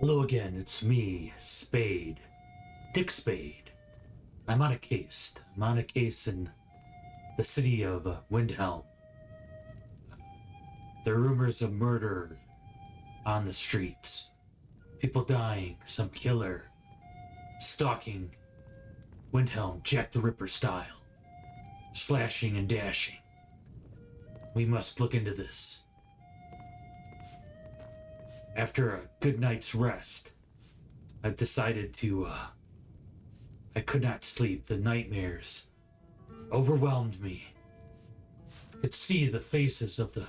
Hello again, it's me, Spade. Dick Spade. I'm on a case. I'm on a case in the city of Windhelm. There are rumors of murder on the streets. People dying, some killer stalking Windhelm, Jack the Ripper style. Slashing and dashing. We must look into this. After a good night's rest, I've decided to, I could not sleep. The nightmares overwhelmed me. I could see the faces of the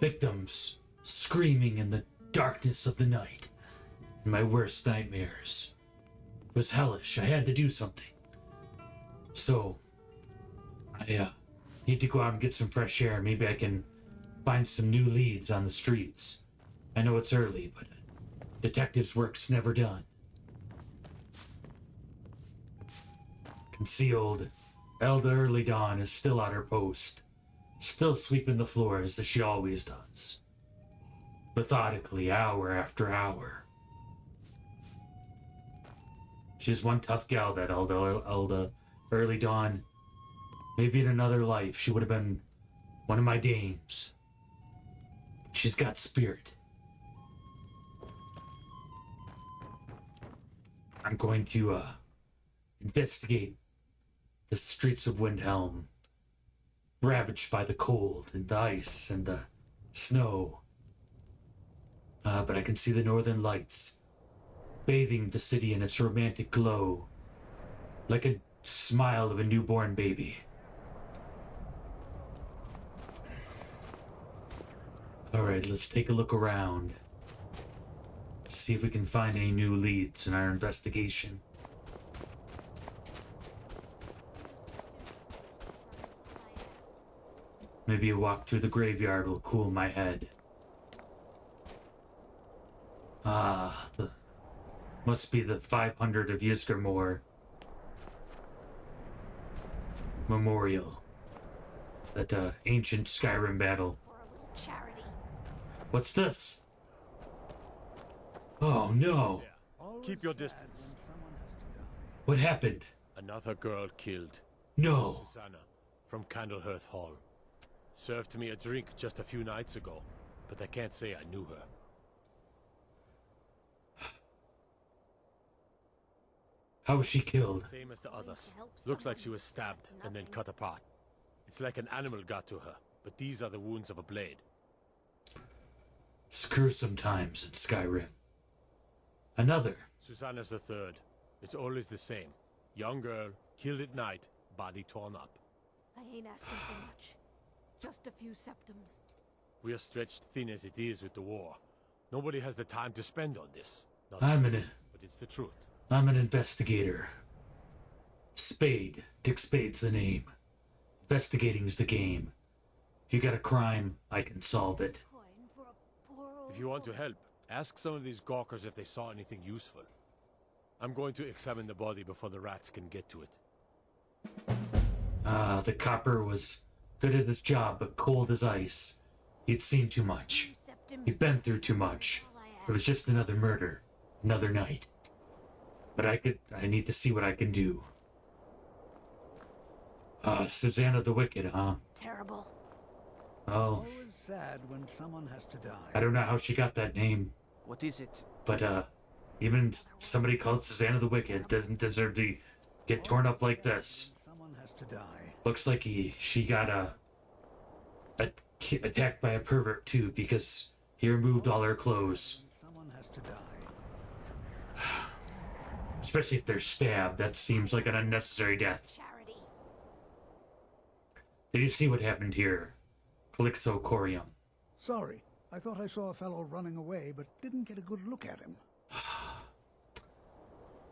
victims screaming in the darkness of the night. In my worst nightmares. It was hellish. I had to do something. So, I need to go out and get some fresh air. Maybe I can find some new leads on the streets. I know it's early, but detectives' work's never done. Concealed, Elda Early Dawn is still at her post, still sweeping the floors as she always does. Methodically, hour after hour. She's one tough gal, that Elda Early Dawn. Maybe in another life she would have been one of my dames. She's got spirit. I'm going to investigate the streets of Windhelm, ravaged by the cold and the ice and the snow. But I can see the northern lights bathing the city in its romantic glow, like a smile of a newborn baby. Alright, let's take a look around. See if we can find any new leads in our investigation. Maybe a walk through the graveyard will cool my head. Must be the 500 of Ysgramor Memorial. That ancient Skyrim battle. Charity. What's this? Oh no! Keep your distance. What happened? Another girl killed. No! Susanna, from Candlehearth Hall. Served me a drink just a few nights ago, but I can't say I knew her. How was she killed? Same as the others. Looks like she was stabbed and then cut apart. It's like an animal got to her, but these are the wounds of a blade. It's gruesome times in Skyrim. Another. Susanna's the third. It's always the same. Young girl, killed at night, body torn up. I ain't asking for much. Just a few septums. We are stretched thin as it is with the war. Nobody has the time to spend on this. Not but it's the truth. I'm an investigator. Spade. Dick Spade's the name. Investigating's the game. If you got a crime, I can solve it. If you want to help, ask some of these gawkers if they saw anything useful. I'm going to examine the body before the rats can get to it. The copper was good at his job, but cold as ice. He'd seen too much. He'd been through too much. It was just another murder. Another night. But I need to see what I can do. Susanna the Wicked, huh? Terrible. Oh. Always sad when someone has to die. I don't know how she got that name. What is it? But, even somebody called Susanna the Wicked doesn't deserve to get torn up like this. Someone has to die. Looks like she got attacked by a pervert too, because he removed all her clothes. Someone has to die. Especially if they're stabbed, that seems like an unnecessary death. Charity. Did you see what happened here? Calixo Corium. Sorry, I thought I saw a fellow running away, but didn't get a good look at him.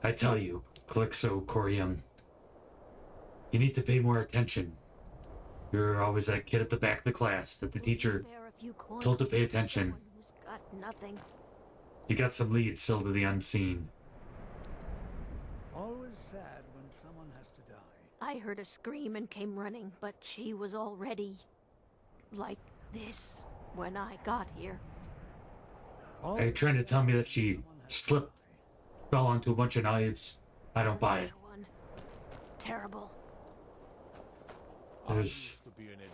I tell you, Calixo Corium, you need to pay more attention. You're always that kid at the back of the class that the teacher told to pay attention. Who's got nothing. You got some leads still to the unseen. Always sad when someone has to die. I heard a scream and came running, but she was already like this when I got here. Are you trying to tell me that she slipped, fell onto a bunch of knives? I don't buy it. One. Terrible. There's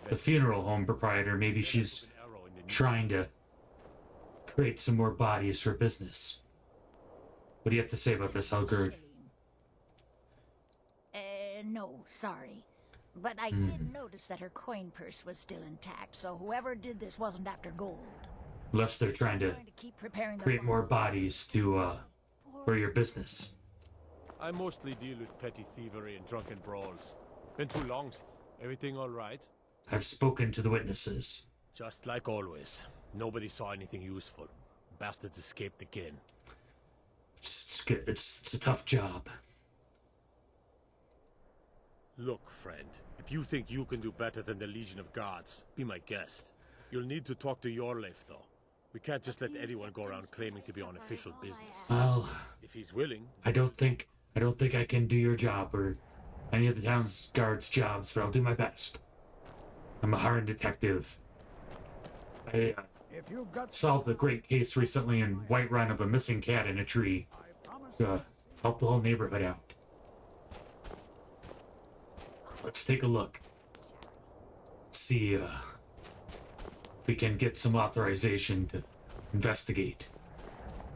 the funeral home proprietor. Maybe she's trying to create some more bodies for business. What do you have to say about this, Helgerd? No, sorry. But I did notice that her coin purse was still intact, so whoever did this wasn't after gold. Unless they're trying to Keep preparing the create more bodies to, for your business. I mostly deal with petty thievery and drunken brawls. Been too long. Everything all right? I've spoken to the witnesses. Just like always. Nobody saw anything useful. Bastards escaped again. It's a tough job. Look, friend. If you think you can do better than the Legion of Guards, be my guest. You'll need to talk to Yorleif, though. We can't just let anyone go around claiming to be on official business. Well, If he's willing. I don't think I can do your job or any of the town's guards' jobs, but I'll do my best. I'm a hired detective. I If you've got solved the great case recently in Whiterun of a missing cat in a tree. Help the whole neighborhood out. Let's take a look. See if we can get some authorization to investigate.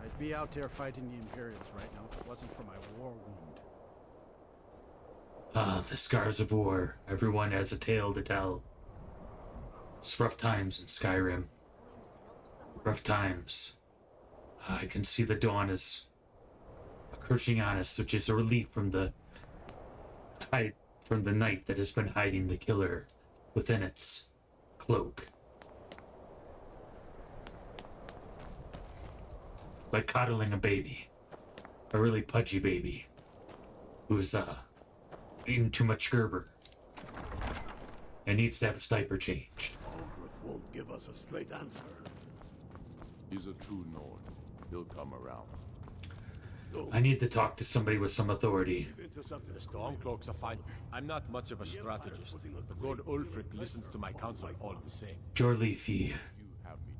I'd be out there fighting the Imperials right now if it wasn't for my war wound. The scars of war. Everyone has a tale to tell. It's rough times in Skyrim. Rough times. I can see the dawn is approaching on us, which is a relief from the night that has been hiding the killer within its cloak. Like coddling a baby. A really pudgy baby. Who's eating too much Gerber. And needs to have his diaper changed. Algrith won't give us a straight answer. He's a true Nord. He'll come around. I need to talk to somebody with some authority. The Stormcloaks are fine. I'm not much of a strategist, but Lord Ulfric listens to my counsel all the same. Jorleif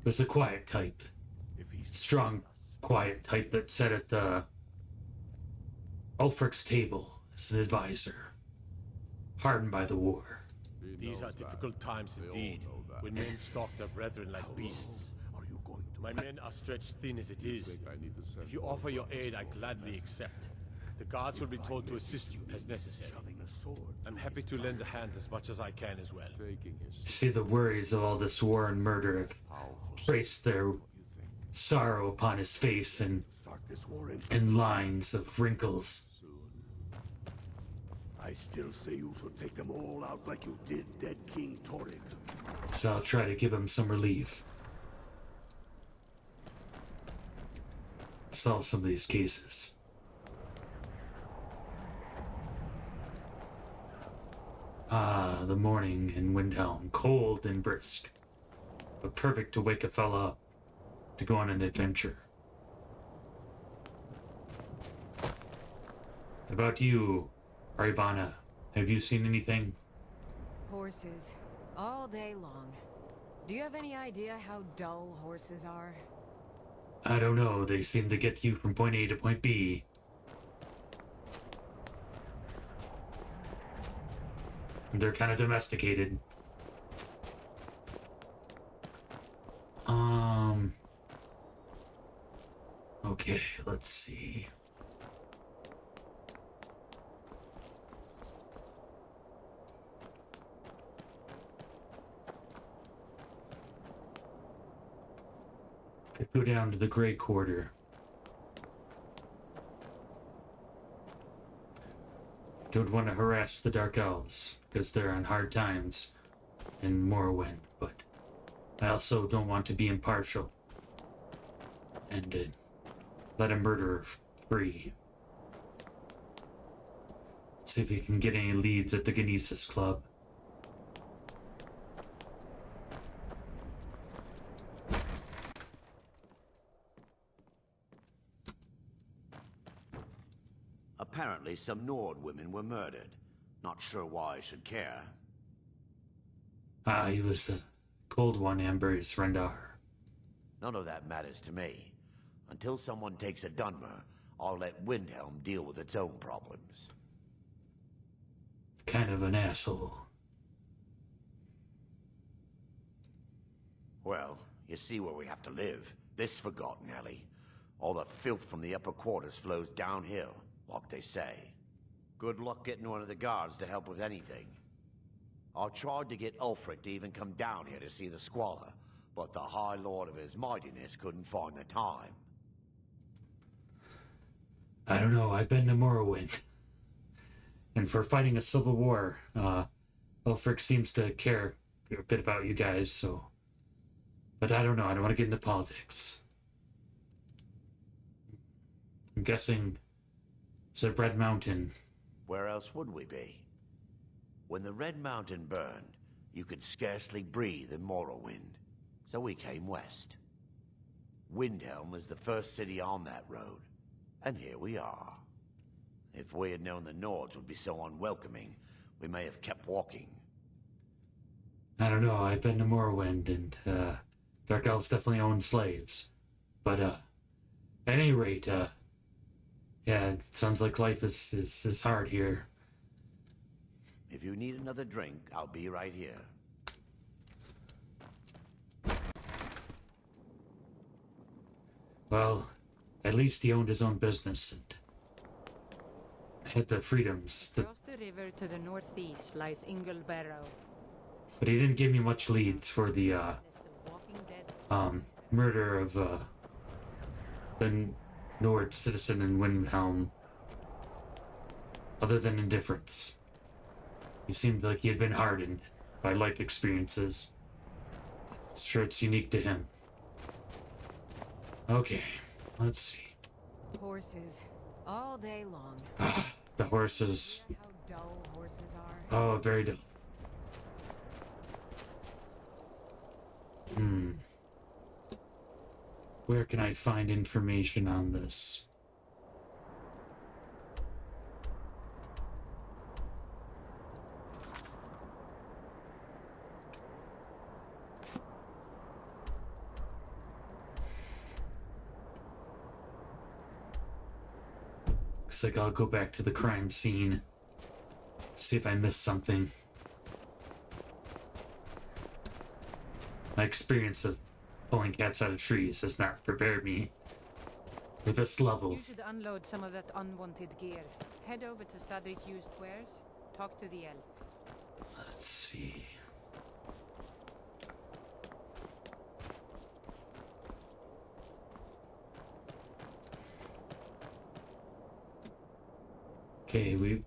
was the quiet type. Strong, quiet type that sat at Ulfric's table as an advisor. Hardened by the war. These are difficult times indeed, when men stalk their brethren like beasts. My men are stretched thin as it is. If you offer your aid, I gladly accept. The guards will be told to assist you as necessary. I'm happy to lend a hand as much as I can as well. See, the worries of all this war and murder have traced their sorrow upon his face and lines of wrinkles. I still say you should take them all out like you did dead King Torrig. So I'll try to give him some relief. Solve some of these cases. The morning in Windhelm, cold and brisk, but perfect to wake a fella up to go on an adventure. About you, Arivana, have you seen anything? Horses, all day long. Do you have any idea how dull horses are? I don't know, they seem to get you from point A to point B. They're kind of domesticated. Okay, let's see. Could go down to the Grey Quarter. Don't want to harass the Dark Elves, because they're on hard times in Morrowind, but I also don't want to be impartial and let a murderer free. Let's see if you can get any leads at the Gnesis Club. Apparently some Nord women were murdered. Not sure why I should care. He was a cold one, Amber's Rendar. None of that matters to me. Until someone takes a Dunmer, I'll let Windhelm deal with its own problems. Kind of an asshole. Well, you see where we have to live. This forgotten alley. All the filth from the upper quarters flows downhill, like they say. Good luck getting one of the guards to help with anything. I tried to get Ulfric to even come down here to see the squalor, but the High Lord of his mightiness couldn't find the time. I don't know, I've been to Morrowind. And for fighting a civil war, Ulfric seems to care a bit about you guys, so... But I don't know, I don't want to get into politics. I'm guessing it's a Red Mountain. Where else would we be? When the Red Mountain burned, you could scarcely breathe in Morrowind, so we came west. Windhelm was the first city on that road, and here we are. If we had known the Nords would be so unwelcoming, we may have kept walking. I don't know, I've been to Morrowind, and, Dark Elves definitely own slaves. But, at any rate, yeah, it sounds like life is hard here. If you need another drink, I'll be right here. Well, at least he owned his own business and had the freedoms. Across the river to the northeast lies Inglebarrow. But he didn't give me much leads for the murder of the Nord citizen in Windhelm. Other than indifference. He seemed like he had been hardened by life experiences. Sure, it's unique to him. Okay, let's see. Horses, all day long. The horses. How dull horses are. Oh, very dull. Where can I find information on this? Looks like I'll go back to the crime scene. See if I missed something. My experience of pulling cats out of trees has not prepared me for this level. You should unload some of that unwanted gear. Head over to Sadri's used wares. Talk to the elf. Let's see. Okay,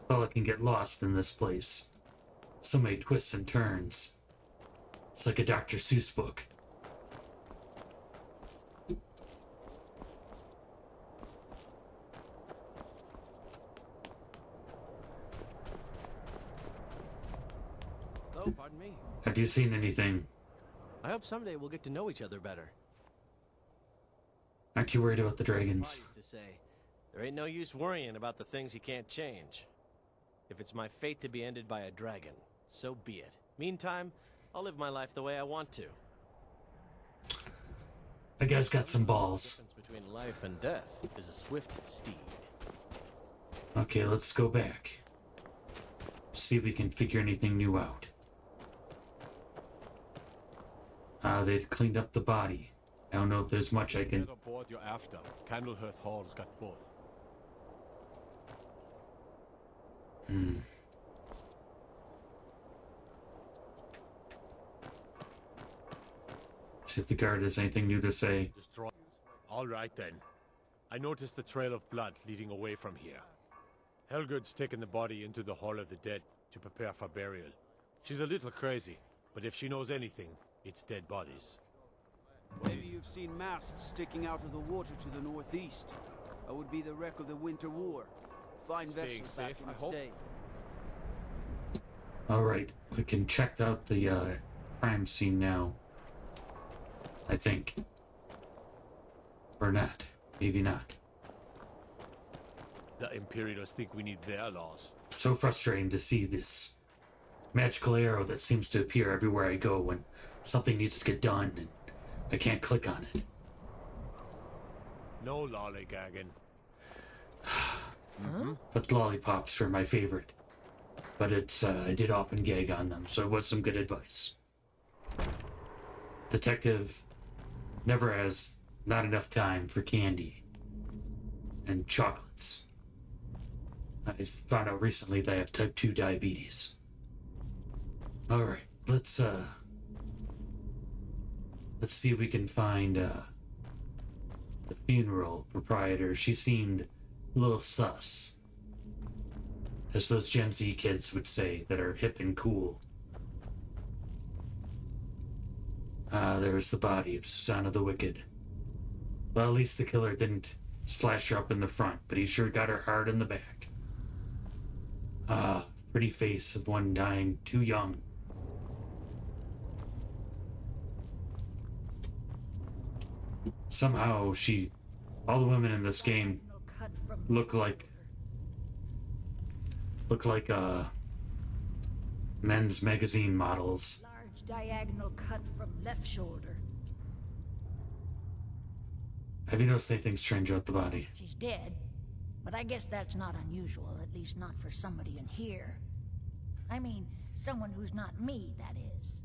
I can get lost in this place. So many twists and turns. It's like a Dr. Seuss book. Hello, pardon me. Have you seen anything? I hope someday we'll get to know each other better. Aren't you worried about the dragons? I used to say, there ain't no use worrying about the things you can't change. If it's my fate to be ended by a dragon, so be it. Meantime, I'll live my life the way I want to. That guy's got some balls. The difference between life and death is a swift steed. Okay, let's go back. See if we can figure anything new out. They'd cleaned up the body. I don't know if there's much I can... Whatever board you're after, Candlehearth Hall's got both. See if the guard has anything new to say. All right then. I noticed a trail of blood leading away from here. Helgud's taken the body into the Hall of the Dead to prepare for burial. She's a little crazy, but if she knows anything, it's dead bodies. Maybe you've seen masts sticking out of the water to the northeast. That would be the wreck of the Winter War. Fine Staying vessels back safe, in I its hope. day. Alright, we can check out the crime scene now. I think. Or not. Maybe not. The Imperials think we need their laws. So frustrating to see this magical arrow that seems to appear everywhere I go when something needs to get done and I can't click on it. No lollygagging. But lollipops were my favorite. But it's, I did often gag on them, so it was some good advice. Detective never has not enough time for candy and chocolates. I found out recently that I have type 2 diabetes. Alright, let's see if we can find the funeral proprietor. She seemed a little sus, as those Gen Z kids would say that are hip and cool. There's the body of Susanna the Wicked. Well, at least the killer didn't slash her up in the front, but he sure got her hard in the back. Pretty face of one dying too young. Somehow all the women in this game look like men's magazine models. Large diagonal cut from left shoulder. Have you noticed anything strange about the body? She's dead, but I guess that's not unusual, at least not for somebody in here. I mean, someone who's not me, that is.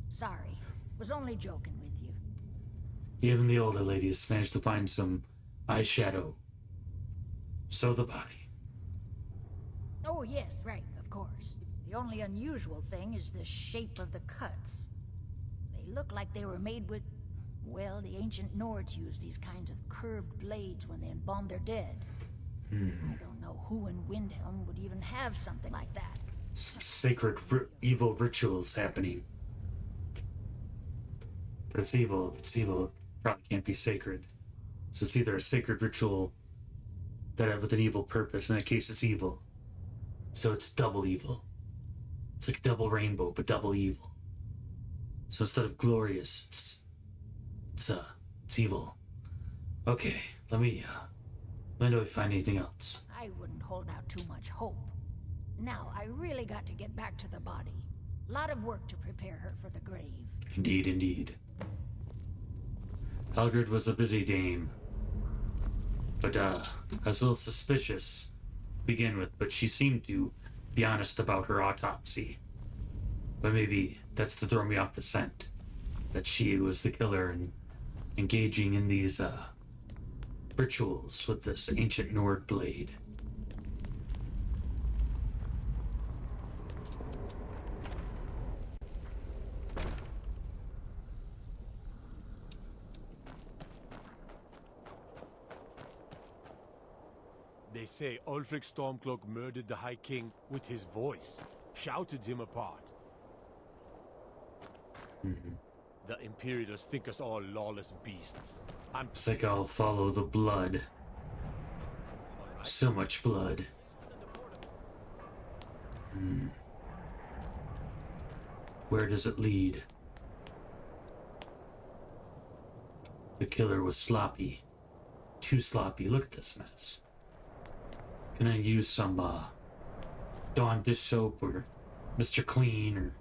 Sorry, was only joking with you. Even the older ladies managed to find some eyeshadow. So the body. Oh yes, right, of course. The only unusual thing is the shape of the cuts. They look like they were made with, well, the ancient Nords used these kinds of curved blades when they embalmed their dead. I don't know who in Windhelm would even have something like that. Some sacred evil rituals happening. But it's evil. If it's evil, it probably can't be sacred. So it's either a sacred ritual that with an evil purpose. In that case, it's evil. So it's double evil. It's like a double rainbow, but double evil. So instead of glorious, it's evil. Okay, let me know if you find anything else. I wouldn't hold out too much hope. Now, I really got to get back to the body. A lot of work to prepare her for the grave. Indeed, indeed. Helgrid was a busy dame. But, I was a little suspicious to begin with, but she seemed to be honest about her autopsy. But maybe that's to throw me off the scent. That she was the killer and engaging in these, rituals with this ancient Nord blade. They say Ulfric Stormcloak murdered the High King with his voice, shouted him apart. The Imperials think us all lawless beasts. It's like I'll follow the blood. So much blood. Where does it lead? The killer was sloppy. Too sloppy. Look at this mess. Can I use some, Dawn Dish Soap or Mr. Clean or,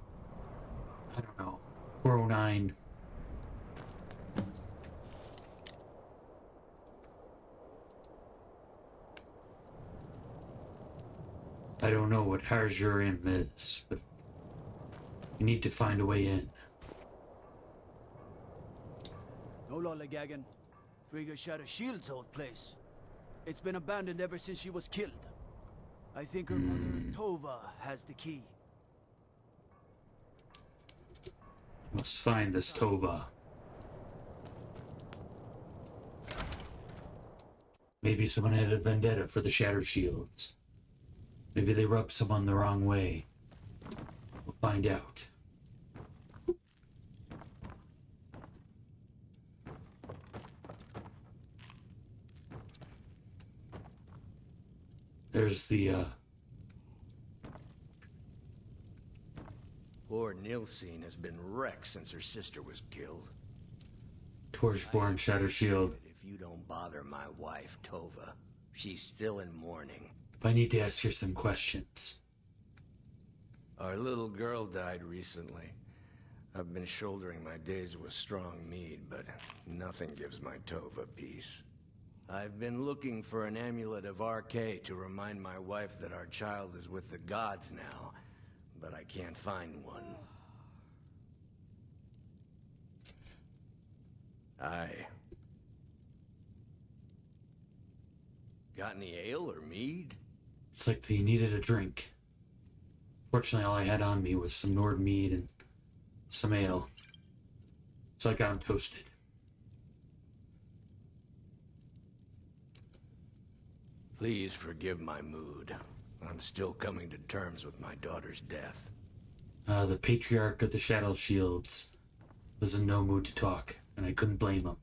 I don't know, 409? I don't know what Harjurim is, but you need to find a way in. No lollygagging. Frigga Shadow Shield's old place. It's been abandoned ever since she was killed. I think her mother, Tova, has the key. Let's find this Tova. Maybe someone had a vendetta for the Shattered Shields. Maybe they rubbed someone the wrong way. We'll find out. There's the, Poor Nilsine has been wrecked since her sister was killed. Torchborn Shatter Shield. If you don't bother my wife, Tova, she's still in mourning. I need to ask her some questions. Our little girl died recently. I've been shouldering my days with strong mead, but nothing gives my Tova peace. I've been looking for an amulet of RK to remind my wife that our child is with the gods now, but I can't find one. Aye. Got any ale or mead? It's like they needed a drink. Fortunately, all I had on me was some Nord mead and some ale. So I got them toasted. Please forgive my mood. I'm still coming to terms with my daughter's death. The patriarch of the Shadow Shields was in no mood to talk, and I couldn't blame him.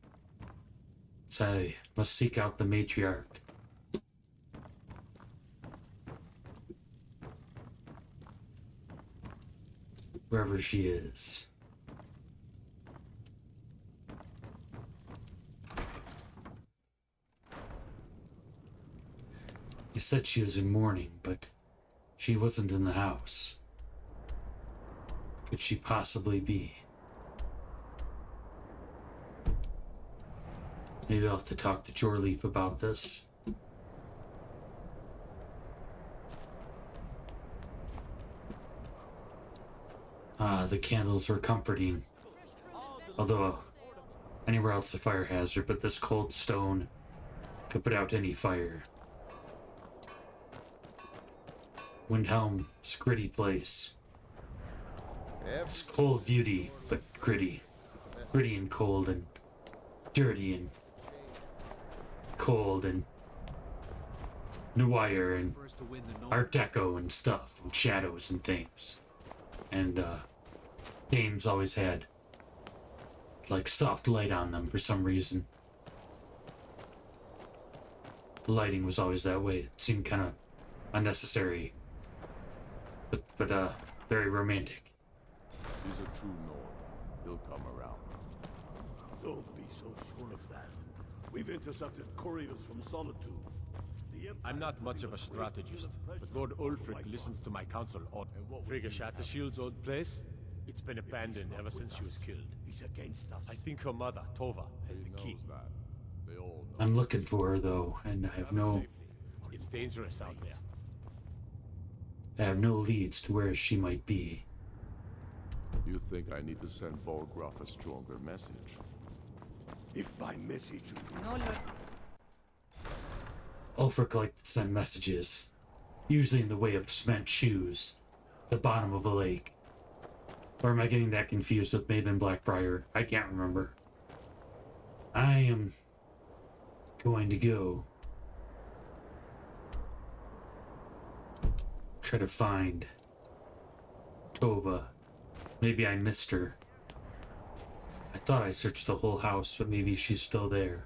So I must seek out the matriarch. Wherever she is. He said she was in mourning, but she wasn't in the house. Could she possibly be? Maybe I'll have to talk to Jorleaf about this. The candles were comforting. Although, anywhere else a fire hazard, but this cold stone could put out any fire. Windhelm's gritty place. It's cold beauty, but gritty. Gritty and cold and dirty and cold and noir and Art Deco and stuff and shadows and things. And games always had like soft light on them for some reason. The lighting was always that way. It seemed kind of unnecessary, but very romantic. He's a true Nord. He'll come around. Don't be so sure of that. We've intercepted couriers from Solitude. I'm not much of a strategist, but Lord Ulfric listens to my counsel. Frigga Shattershield's old place? It's been abandoned ever since she was killed. He's against us. I think her mother, Tova, has the key. They all know. I'm looking for her though, and I have no It's dangerous out there. leads to where she might be. You think I need to send Volgraf a stronger message? If by message you No, Lord. Ulfric liked to send messages, usually in the way of cement shoes, at the bottom of a lake. Or am I getting that confused with Maven Blackbriar? I can't remember. I am going to go try to find Tova. Maybe I missed her. I thought I searched the whole house, but maybe she's still there.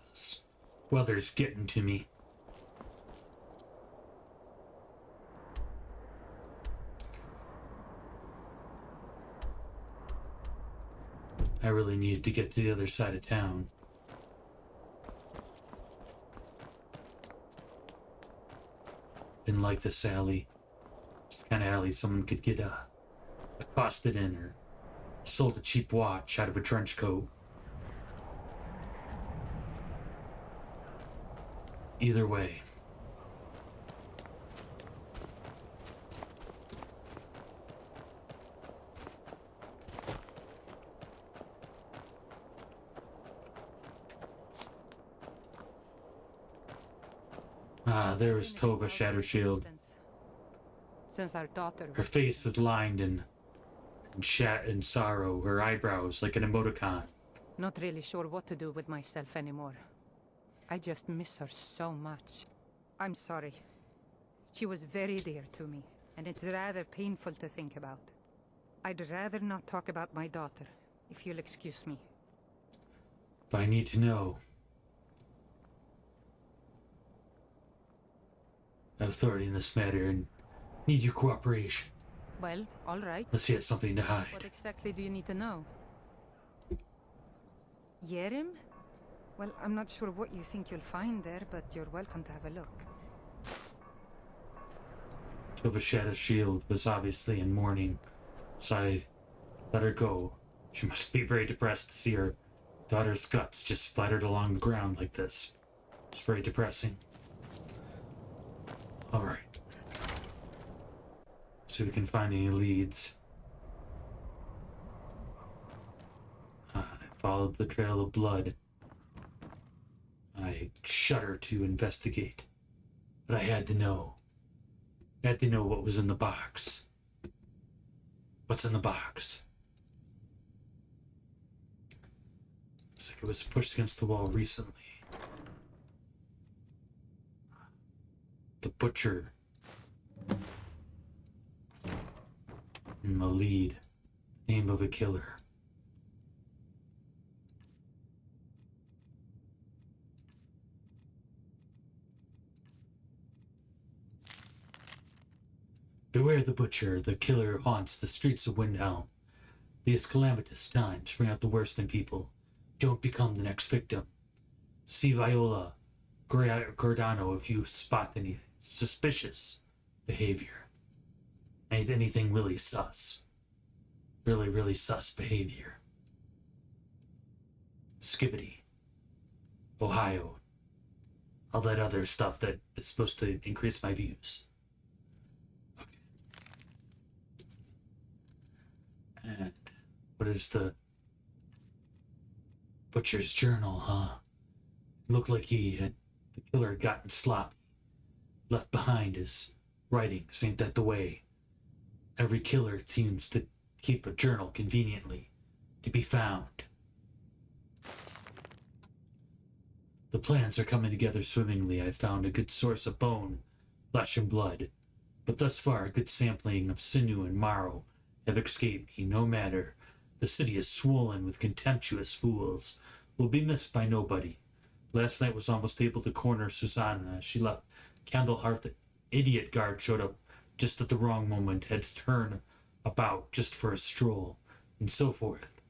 This weather's getting to me. I really needed to get to the other side of town. Didn't like this alley. It's the kind of alley someone could get accosted in or sold a cheap watch out of a trench coat. Either way. There was Tova Shattershield. Since our daughter. Her face is lined in sorrow, her eyebrows like an emoticon. Not really sure what to do with myself anymore. I just miss her so much. I'm sorry. She was very dear to me, and it's rather painful to think about. I'd rather not talk about my daughter, if you'll excuse me. But I need to know. I have authority in this matter and need your cooperation. Well, all right. Let's see, it's something to hide. What exactly do you need to know? Yerim? Well, I'm not sure what you think you'll find there, but you're welcome to have a look. Tovashada's shield was obviously in mourning, so I let her go. She must be very depressed to see her daughter's guts just splattered along the ground like this. It's very depressing. Alright. See if we can find any leads. I followed the trail of blood. I shudder to investigate. But I had to know. I had to know what was in the box. What's in the box? Looks like it was pushed against the wall recently. The butcher. Malid. Name of a killer. Beware the butcher, the killer haunts the streets of Windhelm. These calamitous times bring out the worst in people. Don't become the next victim. See Viola Gordano if you spot any suspicious behavior. Anything really sus. Really sus behavior. Skibbity. Ohio. All that other stuff that is supposed to increase my views. And what is the butcher's journal, huh? Looked like the killer had gotten sloppy. Left behind his writings, ain't that the way? Every killer seems to keep a journal conveniently to be found. The plans are coming together swimmingly. I found a good source of bone, flesh and blood, but thus far a good sampling of sinew and marrow have escaped me. No matter. The city is swollen with contemptuous fools. Will be missed by nobody. Last night was almost able to corner Susanna as she left Candlehearth. The idiot guard showed up just at the wrong moment, had to turn about just for a stroll, and so forth.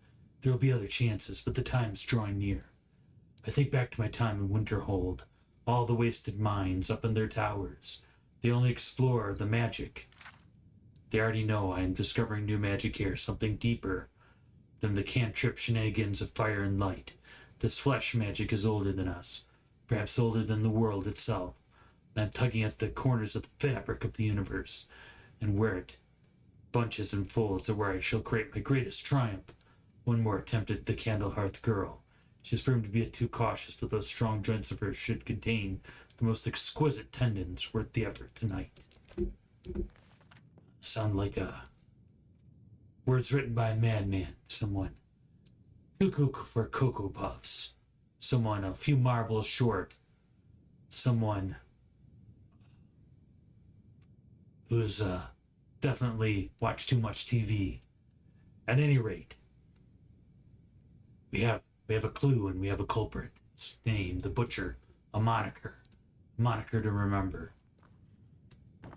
There will be other chances, but the time's drawing near. I think back to my time in Winterhold. All the wasted minds up in their towers. They only explore the magic. They already know I am discovering new magic here, something deeper than the cantrip shenanigans of fire and light. This flesh magic is older than us, perhaps older than the world itself. I'm tugging at the corners of the fabric of the universe, and where it bunches and folds are where I shall create my greatest triumph. One more attempt at the Candlehearth girl. She's proven to be too cautious, but those strong joints of hers should contain the most exquisite tendons worth the effort tonight. Sound like words written by a madman, someone cuckoo for Cocoa Puffs, someone a few marbles short, someone who's definitely watched too much TV. At any rate, we have a clue and we have a culprit. It's named the Butcher, a moniker to remember.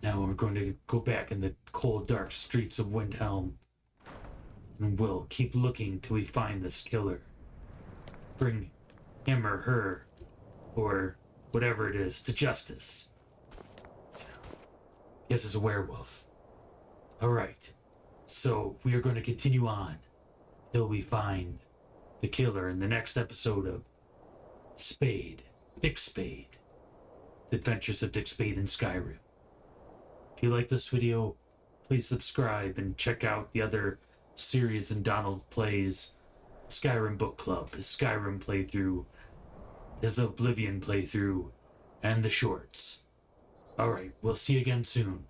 Now we're going to go back in the cold, dark streets of Windhelm, and we'll keep looking till we find this killer. Bring him or her, or whatever it is, to justice. Guess it's a werewolf. Alright, so we are going to continue on till we find the killer in the next episode of SPADE, Dick Spade, The Adventures of Dick Spade in Skyrim. If you like this video, please subscribe and check out the other series in Donald Plays Skyrim Book Club, his Skyrim playthrough, his Oblivion playthrough, and the shorts. Alright, we'll see you again soon.